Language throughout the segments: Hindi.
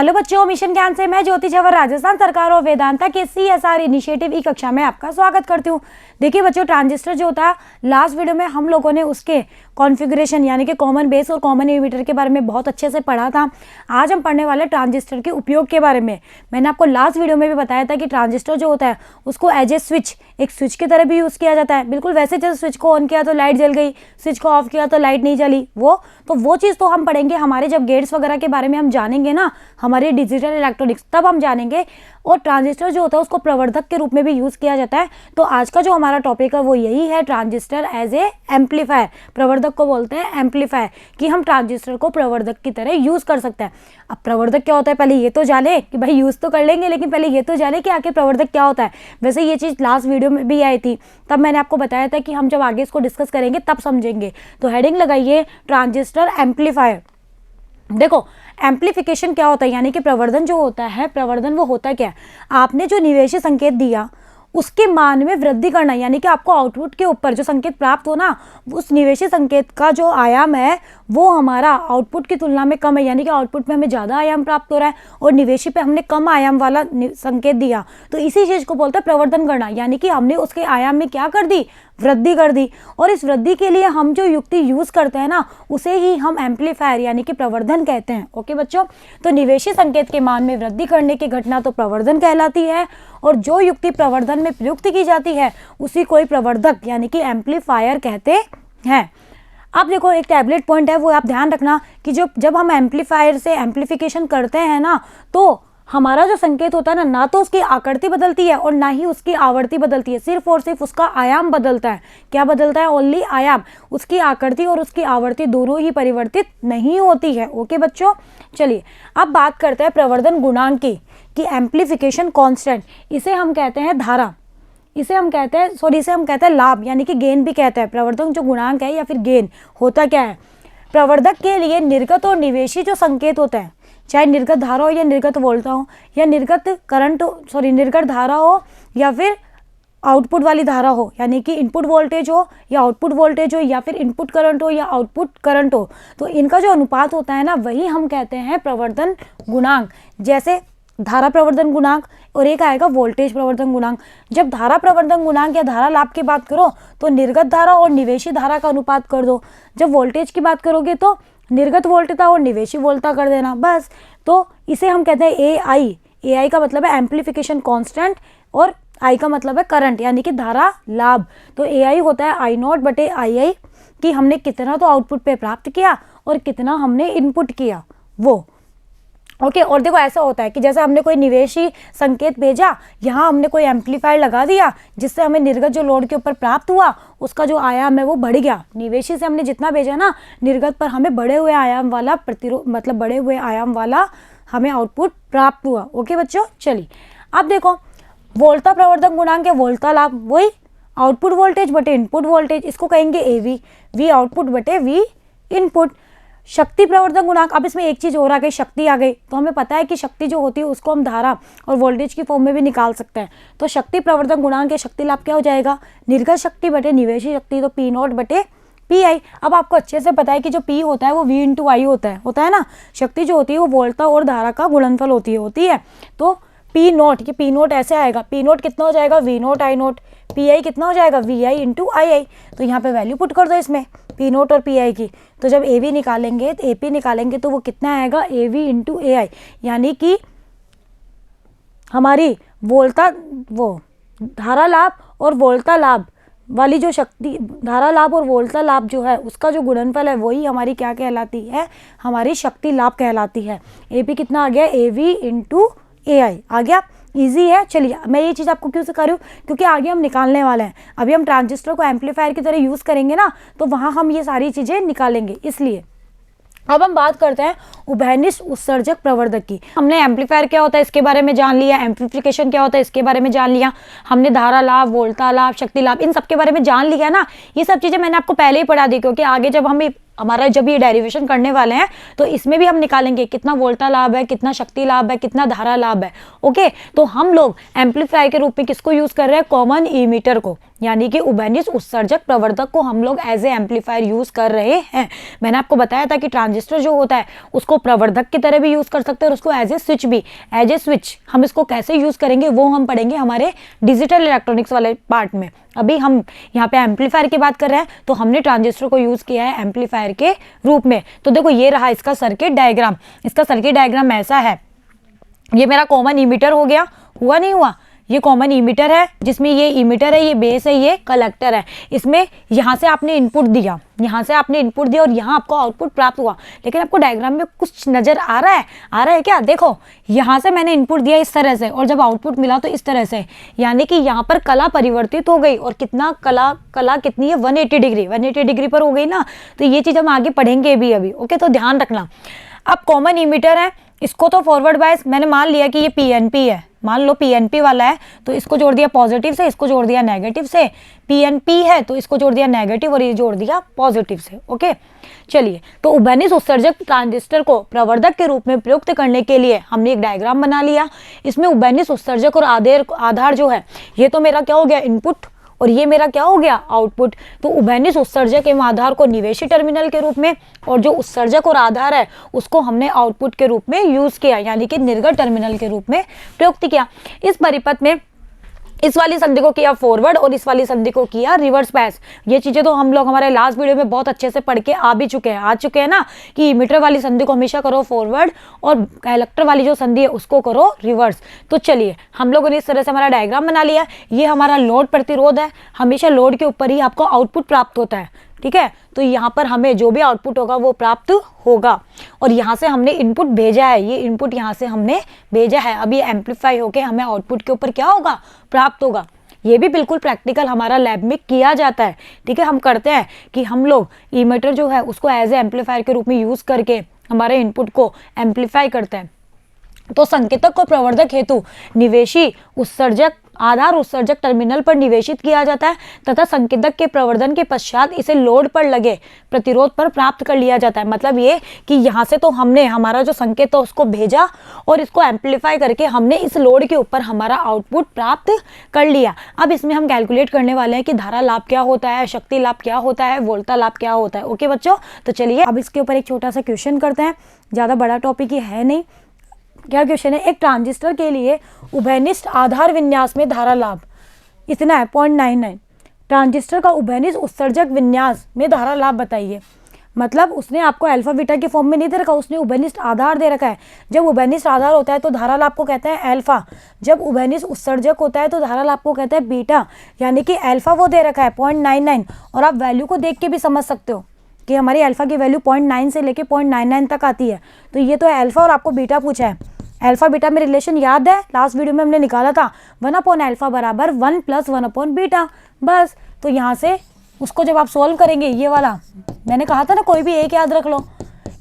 हेलो बच्चों, मिशन ज्ञान से मैं ज्योति झवर राजस्थान सरकार और वेदांता के CSR इनिशिएटिव ई कक्षा में आपका स्वागत करती हूँ। देखिए बच्चों, ट्रांजिस्टर जो होता है, लास्ट वीडियो में हम लोगों ने उसके कॉन्फ़िगरेशन यानी कि कॉमन बेस और कॉमन इमीटर के बारे में बहुत अच्छे से पढ़ा था। आज हम पढ़ने वाले ट्रांजिस्टर के उपयोग के बारे में। मैंने आपको लास्ट वीडियो में भी बताया था कि ट्रांजिस्टर जो होता है उसको एज ए स्विच, एक स्विच की तरह भी यूज़ किया जाता है। बिल्कुल वैसे जैसे स्विच को ऑन किया तो लाइट जल गई, स्विच को ऑफ किया तो लाइट नहीं जली, वो चीज़ तो हम पढ़ेंगे हमारे जब गेट्स वगैरह के बारे में हम जानेंगे ना, हमारे डिजिटल इलेक्ट्रॉनिक्स, तब हम जानेंगे। और ट्रांजिस्टर जो होता है उसको प्रवर्धक के रूप में भी यूज़ किया जाता है। तो आज का जो हमारा टॉपिक है वो यही है, ट्रांजिस्टर एज ए एम्पलीफायर। प्रवर्धक को बोलते हैं एम्पलीफायर, कि हम ट्रांजिस्टर को प्रवर्धक की तरह यूज़ कर सकते हैं। अब प्रवर्धक क्या होता है पहले ये तो जाने, कि भाई यूज़ तो कर लेंगे लेकिन पहले ये तो जाने कि आखिर प्रवर्धक क्या होता है। वैसे ये चीज़ लास्ट वीडियो में भी आई थी, तब मैंने आपको बताया था कि हम जब आगे इसको डिस्कस करेंगे तब समझेंगे। तो हेडिंग लगाइए ट्रांजिस्टर एम्पलीफायर। देखो, एम्पलीफिकेशन क्या होता है, यानी कि प्रवर्धन जो होता है, प्रवर्धन वो होता क्या है, आपने जो निवेशी संकेत दिया उसके मान में वृद्धि करना, यानी कि आपको आउटपुट के ऊपर जो संकेत प्राप्त हो ना, उस निवेशी संकेत का जो आयाम है वो हमारा आउटपुट की तुलना में कम है, यानी कि आउटपुट में हमें ज़्यादा आयाम प्राप्त हो रहा है और निवेशी पे हमने कम आयाम वाला संकेत दिया। तो इसी चीज़ को बोलते हैं प्रवर्धन करना, यानी कि हमने उसके आयाम में क्या कर दी, वृद्धि कर दी। और इस वृद्धि के लिए हम जो युक्ति यूज़ करते हैं ना, उसे ही हम एम्पलीफायर यानी कि प्रवर्धन कहते हैं। ओके बच्चों, तो निवेशी संकेत के मान में वृद्धि करने की घटना तो प्रवर्धन कहलाती है, और जो युक्ति प्रवर्धन में प्रयुक्त की जाती है उसी को प्रवर्धक यानी कि एम्पलीफायर कहते हैं। अब देखो, एक टैबलेट पॉइंट है, वो आप ध्यान रखना कि जब हम एम्पलीफायर से एम्पलीफिकेशन करते हैं ना, तो हमारा जो संकेत होता है ना, ना तो उसकी आकृति बदलती है और ना ही उसकी आवृत्ति बदलती है, सिर्फ और सिर्फ उसका आयाम बदलता है। क्या बदलता है? ओनली आयाम। उसकी आकृति और उसकी आवृत्ति दोनों ही परिवर्तित नहीं होती है। ओके बच्चों, चलिए अब बात करते हैं प्रवर्धन गुणांक की, कि एम्पलीफिकेशन कांस्टेंट, इसे हम कहते हैं धारा, इसे हम कहते हैं लाभ, यानी कि गेन भी कहते हैं। प्रवर्धन जो गुणांक है या फिर गेन होता क्या है, प्रवर्धक के लिए निर्गत और निवेशी जो संकेत होते हैं, चाहे निर्गत धारा हो या निर्गत वोल्टा हो या निर्गत धारा हो या फिर आउटपुट वाली धारा हो, यानी कि इनपुट वोल्टेज हो या आउटपुट वोल्टेज हो या फिर इनपुट करंट हो या आउटपुट करंट हो, तो इनका जो अनुपात होता है ना, वही हम कहते हैं प्रवर्धन गुणांक। जैसे धारा प्रवर्धन गुणांक और एक आएगा वोल्टेज प्रवर्धन गुणांक। जब धारा प्रवर्धन गुणांक या धारा लाभ की बात करो तो निर्गत धारा और निवेशी धारा का अनुपात कर दो। जब वोल्टेज की बात करोगे तो निर्गत वोल्टता और निवेशी वोल्टता कर देना, बस। तो इसे हम कहते हैं AI का मतलब है एम्पलीफिकेशन कांस्टेंट और I का मतलब है करंट, यानी कि धारा लाभ। तो AI होता है I0/II, कि हमने कितना तो आउटपुट पे प्राप्त किया और कितना हमने इनपुट किया वो। ओके, और देखो ऐसा होता है कि जैसे हमने कोई निवेशी संकेत भेजा, यहाँ हमने कोई एम्पलीफायर लगा दिया जिससे हमें निर्गत जो लोड के ऊपर प्राप्त हुआ उसका जो आयाम है वो बढ़ गया। निवेशी से हमने जितना भेजा ना, निर्गत पर हमें बढ़े हुए आयाम वाला बढ़े हुए आयाम वाला हमें आउटपुट प्राप्त हुआ। ओके बच्चों, चलिए अब देखो, वोल्टा प्रवर्धन गुणांक है वोल्टा लाभ, वही आउटपुट वोल्टेज बटे इनपुट वोल्टेज, इसको कहेंगे AV, V आउटपुट बटे V इनपुट। शक्ति प्रवर्धन गुणांक, अब इसमें एक चीज़ और आ गई, शक्ति आ गई, तो हमें पता है कि शक्ति जो होती है उसको हम धारा और वोल्टेज की फॉर्म में भी निकाल सकते हैं। तो शक्ति प्रवर्धन गुणांक या शक्ति लाभ क्या हो जाएगा, निर्गत शक्ति बटे निवेशी शक्ति, तो P0/PI। अब आपको अच्छे से पता है कि जो P होता है वो V/I होता है ना। शक्ति जो होती है वो वोल्टा और धारा का गुणनफल होती है। तो P0, ये P0 ऐसे आएगा, P0 कितना हो जाएगा, V0 I0, PI कितना हो जाएगा, VI/II। तो यहाँ पे वैल्यू पुट कर दो इसमें P0 और PI की। तो जब AV निकालेंगे तो AP निकालेंगे तो वो कितना आएगा, AV/AI, यानी कि हमारी धारा लाभ और वोल्टा लाभ वाली जो शक्ति, धारा लाभ और वोल्टा लाभ जो है उसका जो गुणनफल है वही हमारी क्या कहलाती है, हमारी शक्ति लाभ कहलाती है। AP कितना आ गया, AV/AI आ गया। इजी है। चलिए, मैं ये चीज़ आपको क्यों सिखा रही हूँ, क्योंकि आगे हम निकालने वाले हैं। अभी हम ट्रांजिस्टर को एम्पलीफायर की तरह यूज़ करेंगे ना, तो वहाँ हम ये सारी चीज़ें निकालेंगे। इसलिए अब हम बात करते हैं उभयनिष्ठ उत्सर्जक प्रवर्धक की। हमने एम्पलीफायर क्या होता है इसके बारे में जान लिया, एम्पलीफिकेशन क्या होता है इसके बारे में जान लिया, हमने धारा लाभ, वोल्टा लाभ, शक्ति लाभ, इन सब के बारे में जान लिया ना। ये सब चीज़ें मैंने आपको पहले ही पढ़ा दी, क्योंकि आगे जब ये डेरिवेशन करने वाले हैं तो इसमें भी हम निकालेंगे कितना वोल्टा लाभ है, कितना शक्ति लाभ है, कितना धारा लाभ है। ओके, तो हम लोग एम्पलीफायर के रूप में किसको यूज़ कर रहे हैं, कॉमन इमीटर को। यानी कि उभयनिष्ठ उत्सर्जक प्रवर्धक को हम लोग एज ए एम्पलीफायर यूज कर रहे हैं। मैंने आपको बताया था कि ट्रांजिस्टर जो होता है उसको प्रवर्धक की तरह भी यूज कर सकते हैं और उसको एज ए स्विच भी, एज ए स्विच हम इसको कैसे यूज करेंगे वो हम पढ़ेंगे हमारे डिजिटल इलेक्ट्रॉनिक्स वाले पार्ट में। अभी हम यहाँ पे एम्पलीफायर की बात कर रहे हैं तो हमने ट्रांजिस्टर को यूज किया है एम्पलीफायर के रूप में। तो देखो ये रहा इसका सर्किट डायग्राम। इसका सर्किट डायग्राम ऐसा है, ये मेरा कॉमन इमीटर हो गया, हुआ नहीं हुआ, ये कॉमन इमीटर है जिसमें ये इमीटर है, ये बेस है, ये कलेक्टर है। इसमें यहाँ से आपने इनपुट दिया, यहाँ से आपने इनपुट दिया और यहाँ आपको आउटपुट प्राप्त हुआ। लेकिन आपको डायग्राम में कुछ नजर आ रहा है, आ रहा है क्या? देखो यहाँ से मैंने इनपुट दिया इस तरह से और जब आउटपुट मिला तो इस तरह से, यानी कि यहाँ पर कला परिवर्तित हो गई। और कितना कला कितनी है? 180 डिग्री, 180 डिग्री पर हो गई ना। तो ये चीज़ हम आगे पढ़ेंगे भी अभी, ओके? तो ध्यान रखना। अब कॉमन इमीटर है, इसको तो फॉरवर्ड बायस मैंने मान लिया कि ये पीएनपी है, मान लो पीएनपी वाला है तो इसको जोड़ दिया पॉजिटिव से, इसको जोड़ दिया नेगेटिव से। पीएनपी है तो इसको जोड़ दिया नेगेटिव और ये जोड़ दिया पॉजिटिव से, ओके? चलिए, तो उभयनिष्ठ उत्सर्जक ट्रांजिस्टर को प्रवर्धक के रूप में प्रयुक्त करने के लिए हमने एक डायग्राम बना लिया। इसमें उभयनिष्ठ उत्सर्जक और आधार जो है ये तो मेरा क्या हो गया? इनपुट, और ये मेरा क्या हो गया? आउटपुट। तो उभयनिष्ठ उत्सर्जक एवं आधार को निवेशी टर्मिनल के रूप में और जो उत्सर्जक और आधार है उसको हमने आउटपुट के रूप में यूज किया, यानी कि निर्गत टर्मिनल के रूप में प्रयुक्त किया। इस परिपथ में इस वाली संधि को किया फॉरवर्ड और इस वाली संधि को किया रिवर्स बायस। ये चीजें तो हम लोग हमारे लास्ट वीडियो में बहुत अच्छे से पढ़ के आ चुके हैं ना, कि इमीटर वाली संधि को हमेशा करो फॉरवर्ड और कलेक्टर वाली जो संधि है उसको करो रिवर्स। तो चलिए, हम लोगों ने इस तरह से हमारा डायग्राम बना लिया। ये हमारा लोड प्रतिरोध है, हमेशा लोड के ऊपर ही आपको आउटपुट प्राप्त होता है, ठीक है? तो यहाँ पर हमें जो भी आउटपुट होगा वो प्राप्त होगा और यहाँ से हमने इनपुट भेजा है, ये इनपुट यहाँ से हमने भेजा है। अब ये एम्पलीफाई होके हमें आउटपुट के ऊपर क्या होगा? प्राप्त होगा। ये भी बिल्कुल प्रैक्टिकल हमारा लैब में किया जाता है, ठीक है? हम करते हैं कि हम लोग इमीटर जो है उसको एज ए एम्पलीफायर के रूप में यूज करके हमारे इनपुट को एम्पलीफाई करते हैं। तो संकेतक को प्रवर्धक हेतु निवेशी उत्सर्जक आधार उत्सर्जक टर्मिनल पर निवेशित किया जाता है तथा संकेतक के प्रवर्धन के पश्चात इसे लोड पर लगे प्रतिरोध पर प्राप्त कर लिया जाता है। मतलब ये कि यहाँ से तो हमने हमारा जो संकेत है उसको भेजा और इसको एम्पलीफाई करके हमने इस लोड के ऊपर हमारा आउटपुट प्राप्त कर लिया। अब इसमें हम कैलकुलेट करने वाले हैं कि धारा लाभ क्या होता है, शक्ति लाभ क्या होता है, वोल्टा लाभ क्या होता है। ओके बच्चों, तो चलिए अब इसके ऊपर एक छोटा सा क्वेश्चन करते हैं, ज़्यादा बड़ा टॉपिक ही है नहीं। क्या क्वेश्चन है? एक ट्रांजिस्टर के लिए उभयनिष्ठ आधार विन्यास में धारा लाभ इतना है 0.99। ट्रांजिस्टर का उभयनिष्ठ उत्सर्जक विन्यास में धारा लाभ बताइए। मतलब उसने आपको अल्फा बीटा के फॉर्म में नहीं दे रखा, उसने उभयनिष्ठ आधार दे रखा है। जब उभयनिष्ठ आधार होता है तो धारा लाभ को कहते हैं अल्फा, जब उभयनिष्ठ उत्सर्जक होता है तो धारा लाभ को कहते हैं बीटा। यानी कि अल्फा वो दे रखा है 0.99 और आप वैल्यू को देख के भी समझ सकते हो कि हमारी अल्फा की वैल्यू 0.9 से लेके 0.99 तक आती है। तो ये तो है अल्फा और आपको बीटा पूछा है। अल्फा बीटा में रिलेशन याद है, लास्ट वीडियो में हमने निकाला था 1/अल्फा बराबर 1 + 1/बीटा। बस, तो यहाँ से उसको जब आप सॉल्व करेंगे, ये वाला मैंने कहा था ना कोई भी एक याद रख लो,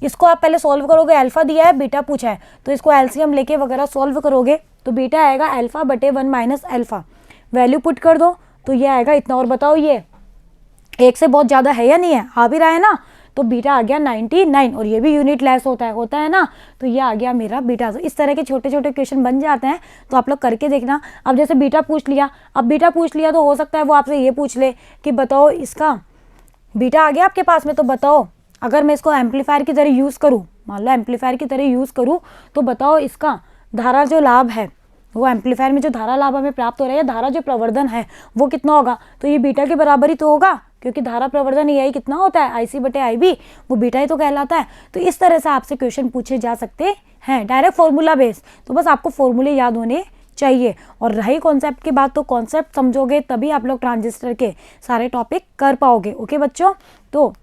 इसको आप पहले सॉल्व करोगे। अल्फा दिया है, बीटा पूछा है, तो इसको एलसीएम लेके वगैरह सॉल्व करोगे तो बीटा आएगा अल्फा बटे 1 - अल्फा। वैल्यू पुट कर दो तो ये आएगा इतना। और बताओ ये एक से बहुत ज़्यादा है या नहीं है? आ भी रहा है ना। तो बीटा आ गया 99 और ये भी यूनिट लेस होता है ना। तो ये आ गया मेरा बीटा। तो इस तरह के छोटे छोटे क्वेश्चन बन जाते हैं, तो आप लोग करके देखना। अब जैसे बीटा पूछ लिया, अब बीटा पूछ लिया तो हो सकता है वो आपसे ये पूछ ले कि बताओ इसका बीटा आ गया आपके पास में, तो बताओ अगर मैं इसको एम्पलीफायर की तरह यूज़ करूँ, मान लो एम्पलीफायर की तरह यूज़ करूँ, तो बताओ इसका धारा जो लाभ है वो एम्पलीफायर में जो धारा लाभ हमें प्राप्त हो रहा है, धारा जो प्रवर्धन है वो कितना होगा? तो ये बीटा के बराबर ही तो होगा, क्योंकि धारा प्रवर्धन यही कितना होता है? IC बटे IB, वो बीटा ही तो कहलाता है। तो इस तरह से आपसे क्वेश्चन पूछे जा सकते हैं, डायरेक्ट फॉर्मूला बेस। तो बस आपको फॉर्मूले याद होने चाहिए। और रही कॉन्सेप्ट की बात, तो कॉन्सेप्ट समझोगे तभी आप लोग ट्रांजिस्टर के सारे टॉपिक कर पाओगे। ओके बच्चों, तो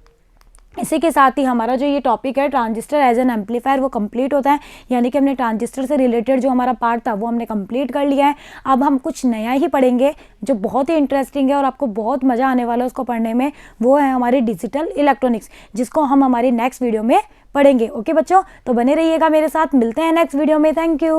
इसी के साथ ही हमारा जो ये टॉपिक है ट्रांजिस्टर एज एन एम्पलीफायर वो कंप्लीट होता है। यानी कि हमने ट्रांजिस्टर से रिलेटेड जो हमारा पार्ट था वो हमने कंप्लीट कर लिया है। अब हम कुछ नया ही पढ़ेंगे जो बहुत ही इंटरेस्टिंग है और आपको बहुत मज़ा आने वाला है उसको पढ़ने में। वो है हमारी डिजिटल इलेक्ट्रॉनिक्स, जिसको हम हमारी नेक्स्ट वीडियो में पढ़ेंगे। ओके बच्चों, तो बने रहिएगा मेरे साथ, मिलते हैं नेक्स्ट वीडियो में। Thank you.